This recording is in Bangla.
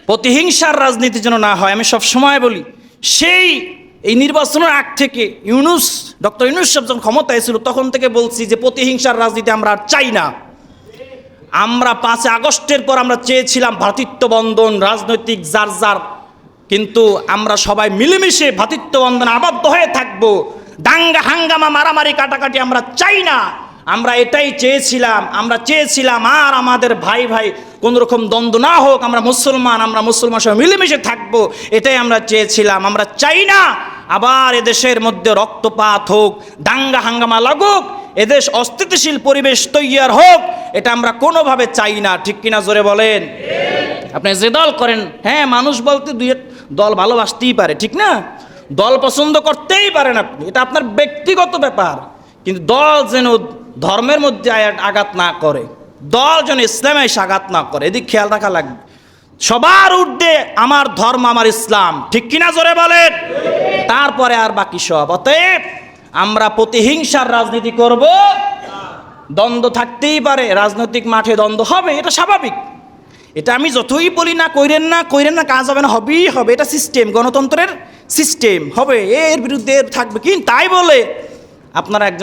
প্রতিহিংসার রাজনীতি যেন না হয়। আমি সব সময় বলি, এই নির্বাচনের আগ থেকে ডক্টর ইউনূস সাহেব যখন ক্ষমতায় ছিল তখন থেকে বলছি যে প্রতিহিংসার রাজনীতি আমরা আর চাই না। আমরা 5 আগস্টের পর আমরা চেয়েছিলাম ভ্রাতৃত্ব বন্ধন, রাজনৈতিক যার, কিন্তু আমরা সবাই মিলেমিশে ভ্রাতৃত্ব বন্ধনে আবদ্ধ হয়ে থাকবো। দাঙ্গা হাঙ্গামা মারামারি কাটাকাটি আমরা চাই না। আমরা এটাই চেয়েছিলাম। আমরা চেয়েছিলাম আর আমাদের ভাই কোন রকম দ্বন্দ্ব না হোক, আমরা মুসলমান সবাই মিলেমিশে থাকবো, এটাই আমরা চেয়েছিলাম। আমরা চাই না আবার এদেশের মধ্যে রক্তপাত হোক, দাঙ্গা হাঙ্গামা লাগুক, এদেশ অস্থিতিশীল পরিবেশ তৈরি হোক, এটা আমরা কোনোভাবে চাই না। ঠিক কিনা জোরে বলেন? আপনি যে দল করেন, হ্যাঁ, মানুষ বলতে দুই এক দল ভালোবাসতেই পারে, ঠিক না? দল পছন্দ করতেই পারেন আপনি, এটা আপনার ব্যক্তিগত ব্যাপার, কিন্তু দল যেন ধর্মের মধ্যে আঘাত না করে, দল যেন ইসলামে এসে আঘাত না করে, এদিক খেয়াল রাখা লাগবে। সবার ঊর্ধ্বে আমার ধর্ম, আমার ইসলাম। ঠিক কিনা জোরে বলেন? তারপরে আর বাকি সব। অতএব আমরা প্রতিহিংসার রাজনীতি করব। দ্বন্দ্ব থাকতেই পারে, রাজনৈতিক মাঠে দ্বন্দ্ব হবে, এটা স্বাভাবিক। এটা আমি যতই বলি না কইরেন না, কাজ হবে না, হবেই হবে। এটা সিস্টেম, গণতন্ত্রের সিস্টেম হবে, এর বিরুদ্ধে থাকবে। কিন্তু তাই বলে আপনারা একজন